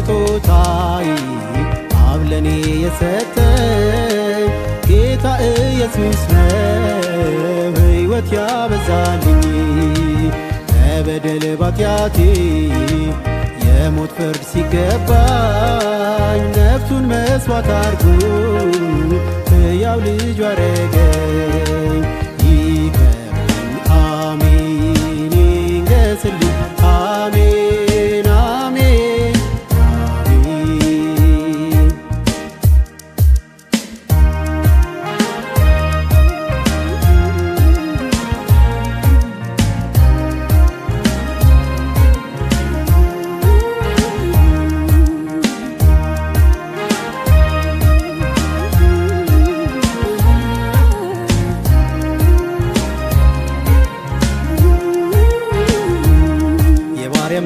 ስጦታዬ አብ ለኔ የሰጠኝ ጌታ ኢየሱስ ነው ሕይወት ያበዛልኝ። በበደል ባጢአቴ የሞት ፍርድ ሲገባኝ ነፍሱን መስዋዕት አድርጎ ሕያው ልጁ አረገኝ። ይክበርልኝ አሜን ይንገስልኝ አሜን አሜን አሜን።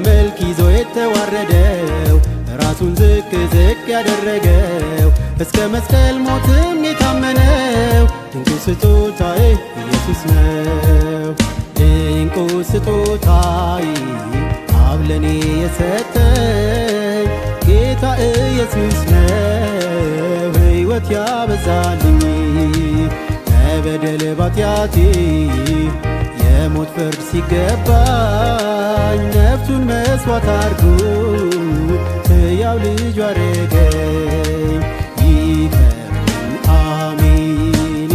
መልክ ይዞ የተዋረደው ራሱን ዝቅ ዝቅ ያደረገው እስከ መስቀል ሞትም የታመነው ድንቁ ስጦታዬ ኢየሱስ ነው። ድንቁ ስጦታዬ አብ ለኔ የሰጠኝ ጌታ ኢየሱስ ነው ሕይወት ያበዛልኝ። በበደል ባጢአቴ የሞት ፍርድ ሲገባኝ ነፍሱን መስዋዕት አድርጎ ሕያው ልጁ አረገኝ። ይክበርልኝ አሜን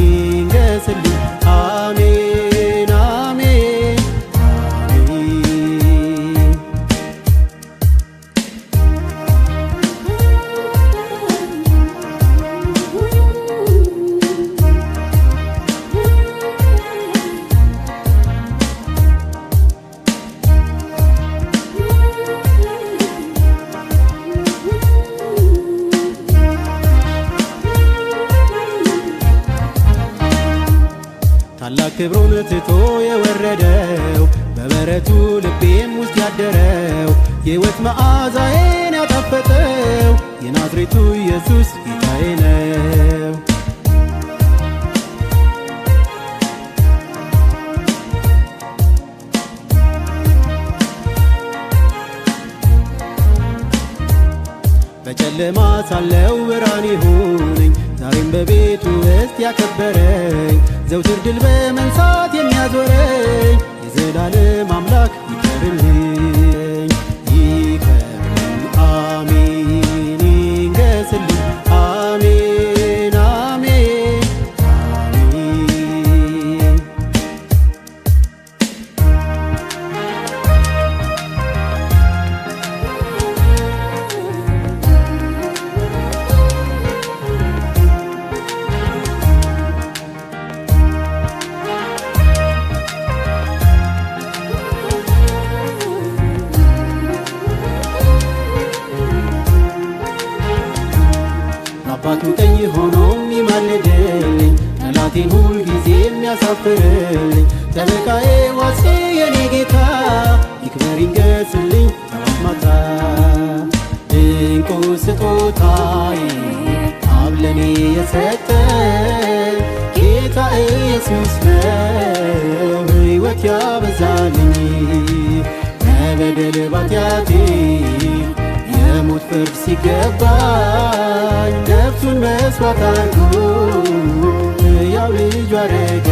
ይንገስልኝ አሜን አሜን አሜን። ታላቅ ክብሩን ትቶ የወረደው በበረቱ ልቤም ውስጥ ያደረው የሕይወት መዓዛዬን ያጣፈጠው የናዝሬቱ ኢየሱስ ጌታዬ ነው። በጨለማ ሳለው ብርሃን ይሁነኝ ዛሬም በቤቱ ውስጥ ያከበረኝ ዘውትር ድል በመንሳት የሚያዞረኝ የዘላለም አምላክ ይክበርልኝ። ይክበርልኝ አሜን ይንገስልኝ አሜን አሜን አሜን። አባቱ ቀኝ ሆኖ የሚማልድልኝ ጠላቴን ሁል ጊዜ የሚያሳፍርልኝ ጠበቃዬ ዋሴ የኔ ጌታ ይክበር ይንገስልኝ ጠዋት ማታ። ድንቁ ስጦታዬ አብ ለኔ የሰጠኝ ጌታ ኢየሱስ ነው ሕይወት ያበዛልኝ። በበደል ባጢአቴ የሞት ፍርድ ሲገባኝ ነፍሱን መስዋዕት አድርጎ ሕያው ልጁ አረገኝ።